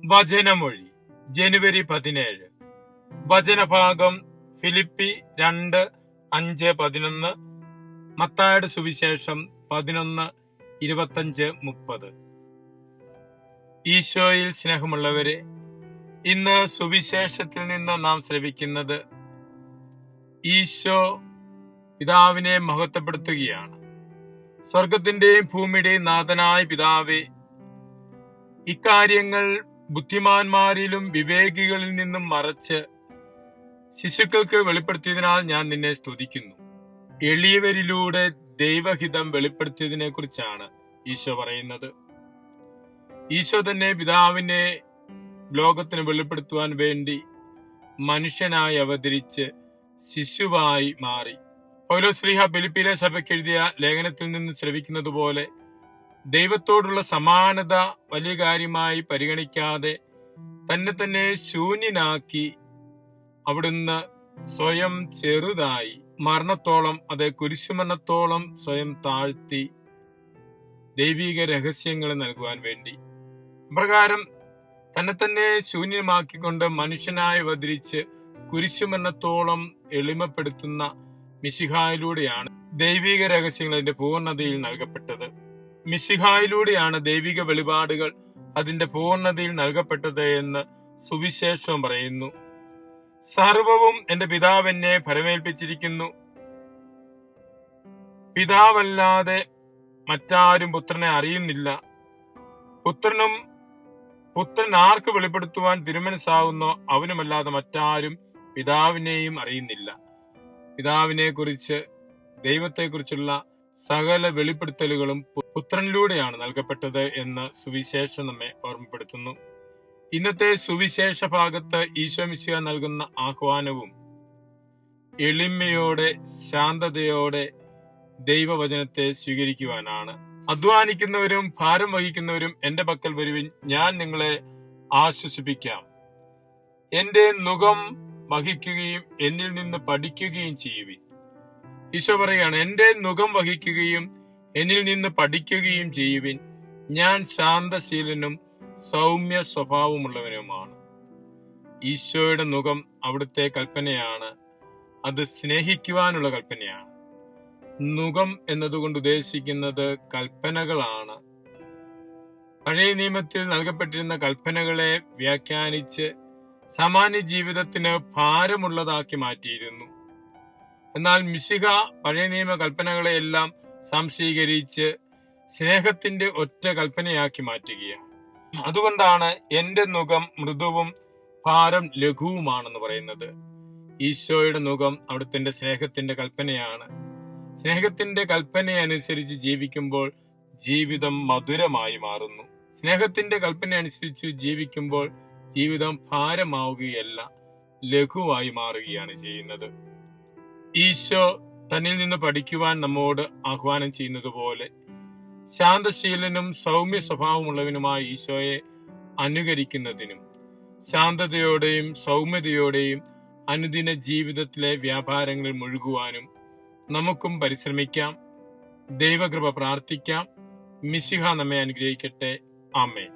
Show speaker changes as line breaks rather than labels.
വചനമൊഴി ജനുവരി 17. വചനഭാഗം ഫിലിപ്പി 2:5-11, മത്തായിയുടെ സുവിശേഷം 11:25-30. ഈശോയിൽ സ്നേഹമുള്ളവരെ, ഇന്ന് സുവിശേഷത്തിൽ നിന്ന് നാം ശ്രവിക്കുന്നത് ഈശോ പിതാവിനെ മഹത്വപ്പെടുത്തുകയാണ്. സ്വർഗത്തിന്റെയും ഭൂമിയുടെയും നാഥനായ പിതാവേ, ഇക്കാര്യങ്ങൾ ബുദ്ധിമാന്മാരിലും വിവേകികളിൽ നിന്നും മറച്ച് ശിശുക്കൾക്ക് വെളിപ്പെടുത്തിയതിനാൽ ഞാൻ നിന്നെ സ്തുതിക്കുന്നു. എളിയവരിലൂടെ ദൈവഹിതം വെളിപ്പെടുത്തിയതിനെ കുറിച്ചാണ് ഈശോ പറയുന്നത്. ഈശോ തന്നെ പിതാവിനെ ലോകത്തിന് വെളിപ്പെടുത്തുവാൻ വേണ്ടി മനുഷ്യനായി അവതരിച്ച് ശിശുവായി മാറി. പൗലോസ്ലീഹ ഫിലിപ്പിയിലെ സഭയ്ക്ക് എഴുതിയ ലേഖനത്തിൽ നിന്ന് ശ്രവിക്കുന്നത് പോലെ ദൈവത്തോടുള്ള സമാനത വലിയ കാര്യമായി പരിഗണിക്കാതെ തന്നെ ശൂന്യനാക്കി അവിടുന്ന് സ്വയം ചെറുതായി മരണത്തോളം, കുരിശുമരണത്തോളം സ്വയം താഴ്ത്തി ദൈവിക രഹസ്യങ്ങൾ നൽകുവാൻ വേണ്ടി. പ്രകാരം തന്നെ ശൂന്യമാക്കിക്കൊണ്ട് മനുഷ്യനായി അവതരിച്ച് കുരിശുമരണത്തോളം എളിമപ്പെടുത്തുന്ന മിശിഹായിലൂടെയാണ് ദൈവിക രഹസ്യങ്ങൾ അതിന്റെ പൂർണ്ണതയിൽ നൽകപ്പെട്ടത്. മിശിഹായിലൂടെയാണ് ദൈവിക വെളിപാടുകൾ അതിന്റെ പൂർണ്ണതയിൽ നൽകപ്പെട്ടത് എന്ന് സുവിശേഷം പറയുന്നു. സർവവും എന്റെ പിതാവ് എന്നെ ഫലമേൽപ്പിച്ചിരിക്കുന്നു. പിതാവല്ലാതെ മറ്റാരും പുത്രനെ അറിയുന്നില്ല. പുത്രൻ ആർക്ക് വെളിപ്പെടുത്തുവാൻ തിരുമനസ്സാവുന്നോ അവനുമല്ലാതെ മറ്റാരും പിതാവിനെയും അറിയുന്നില്ല. പിതാവിനെ കുറിച്ച്, ദൈവത്തെക്കുറിച്ചുള്ള സകല വെളിപ്പെടുത്തലുകളും പുത്രനിലൂടെയാണ് നൽകപ്പെട്ടത് എന്ന് സുവിശേഷം നമ്മെ ഓർമ്മപ്പെടുത്തുന്നു. ഇന്നത്തെ സുവിശേഷ ഭാഗത്ത് ഈശോ മിശിഹ നൽകുന്ന ആഹ്വാനവും എളിമയോടെ, ശാന്തതയോടെ ദൈവവചനത്തെ സ്വീകരിക്കുവാനാണ്. അധ്വാനിക്കുന്നവരും ഭാരം വഹിക്കുന്നവരും എന്റെ പക്കൽ വരുവിൻ, ഞാൻ നിങ്ങളെ ആശ്വസിപ്പിക്കാം. എന്റെ നുകം വഹിക്കുകയും എന്നിൽ നിന്ന് പഠിക്കുകയും ചെയ്യുവിൻ. ഈശോ പറയുകയാണ്, എന്റെ നുകം വഹിക്കുകയും എന്നിൽ നിന്ന് പഠിക്കുകയും ചെയ്യുവിൻ. ഞാൻ ശാന്തശീലനും സൗമ്യ സ്വഭാവമുള്ളവനുമാണ്. ഈശോയുടെ നുകം അവിടുത്തെ കൽപ്പനയാണ്. അത് സ്നേഹിക്കുവാനുള്ള കൽപ്പനയാണ്. നുകം എന്നതുകൊണ്ട് ഉദ്ദേശിക്കുന്നത് കൽപ്പനകളാണ്. പഴയ നിയമത്തിൽ നൽകപ്പെട്ടിരുന്ന കൽപ്പനകളെ വ്യാഖ്യാനിച്ച് സാമാന്യ ജീവിതത്തിന് ഭാരമുള്ളതാക്കി മാറ്റിയിരുന്നു. എന്നാൽ മിശിഹ പഴയ നിയമ കൽപ്പനകളെയെല്ലാം സംശീകരിച്ച് സ്നേഹത്തിന്റെ ഒറ്റ കൽപ്പനയാക്കി മാറ്റുകയാണ്. അതുകൊണ്ടാണ് എന്റെ നുകം മൃദുവും ഭാരം ലഘുവുമാണെന്ന് പറയുന്നത്. ഈശോയുടെ നുകം അവിടുത്തെ സ്നേഹത്തിന്റെ കൽപ്പനയാണ്. സ്നേഹത്തിന്റെ കൽപ്പനയനുസരിച്ച് ജീവിക്കുമ്പോൾ ജീവിതം മധുരമായി മാറുന്നു. സ്നേഹത്തിന്റെ കൽപ്പന അനുസരിച്ച് ജീവിക്കുമ്പോൾ ജീവിതം ഭാരമാവുകയല്ല, ലഘുവായി മാറുകയാണ് ചെയ്യുന്നത്. ഈശോ തന്നിൽ നിന്ന് പഠിക്കുവാൻ നമ്മോട് ആഹ്വാനം ചെയ്യുന്നത് പോലെ ശാന്തശീലനും സൗമ്യ സ്വഭാവമുള്ളവനുമായ ഈശോയെ അനുകരിക്കുന്നതിനും ശാന്തതയോടെയും സൗമ്യതയോടെയും അനുദിന ജീവിതത്തിലെ വ്യാപാരങ്ങളിൽ മുഴുകുവാനും നമുക്കും പരിശ്രമിക്കാം. ദൈവകൃപ പ്രാർത്ഥിക്കാം. മിശിഹ നമ്മെ അനുഗ്രഹിക്കട്ടെ. ആമേൻ.